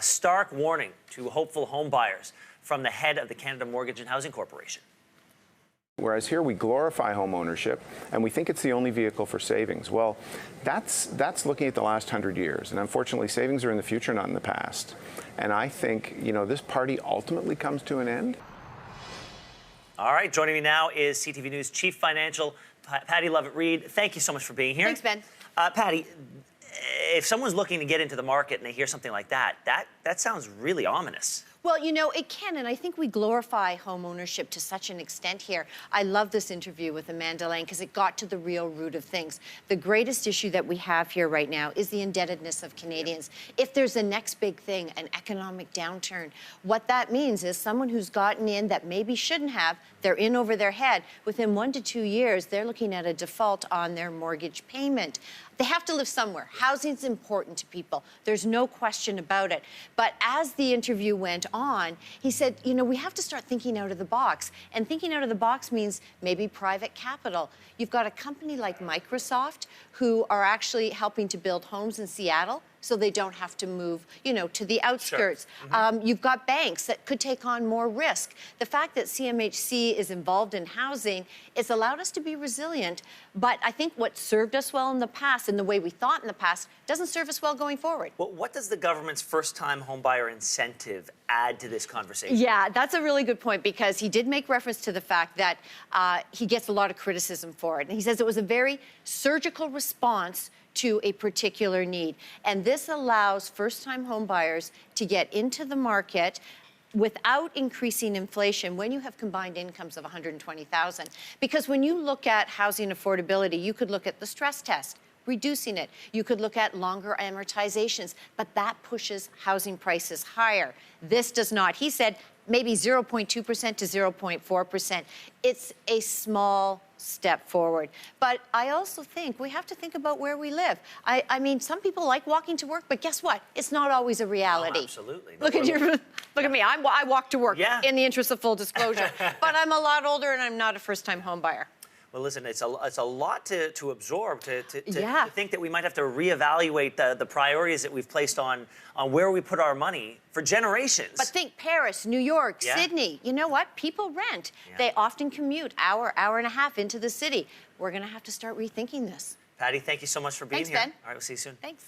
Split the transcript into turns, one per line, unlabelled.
stark warning to hopeful home buyers from the head of the Canada Mortgage and Housing Corporation.
Whereas here we glorify home ownership and we think it's the only vehicle for savings. Well, that's looking at the last 100 years. And unfortunately, savings are in the future, not in the past. And I think, this party ultimately comes to an end.
All right, joining me now is CTV News Chief Financial, Patty Lovett-Reed. Thank you so much for being here.
Thanks, Ben.
Patty, if someone's looking to get into the market and they hear something like that sounds really ominous.
Well, it can, and I think we glorify home ownership to such an extent here. I love this interview with Amanda Lane because it got to the real root of things. The greatest issue that we have here right now is the indebtedness of Canadians. If there's the next big thing, an economic downturn, what that means is someone who's gotten in that maybe shouldn't have, they're in over their head. Within 1 to 2 years, they're looking at a default on their mortgage payment. They have to live somewhere. Housing's important to people. There's no question about it. But as the interview went on, he said, we have to start thinking out of the box. And thinking out of the box means maybe private capital. You've got a company like Microsoft who are actually helping to build homes in Seattle so they don't have to move, to the outskirts. Sure. Mm-hmm. You've got banks that could take on more risk. The fact that CMHC is involved in housing has allowed us to be resilient, but I think what served us well in the past and the way we thought in the past doesn't serve us well going forward.
Well, what does the government's first-time homebuyer incentive add to this conversation?
Yeah, that's a really good point because he did make reference to the fact that he gets a lot of criticism for it. And he says it was a very surgical response to a particular need. And this allows first-time home buyers to get into the market without increasing inflation when you have combined incomes of $120,000. Because when you look at housing affordability, you could look at the stress test, reducing it. You could look at longer amortizations, but that pushes housing prices higher. This does not. He said maybe 0.2% to 0.4%. It's a small step forward. But I also think we have to think about where we live. I mean, some people like walking to work, but guess what? It's not always a reality.
Oh, absolutely.
Look at me. I walk to work in the interest of full disclosure. But I'm a lot older and I'm not a first-time home buyer.
Well, listen, it's a lot to absorb, to think that we might have to reevaluate the priorities that we've placed on where we put our money for generations.
But think Paris, New York, Sydney. You know what? People rent. Yeah. They often commute hour and a half into the city. We're going to have to start rethinking this.
Patty, thank you so much for being here.
Thanks, Ben.
All right, we'll see you soon.
Thanks.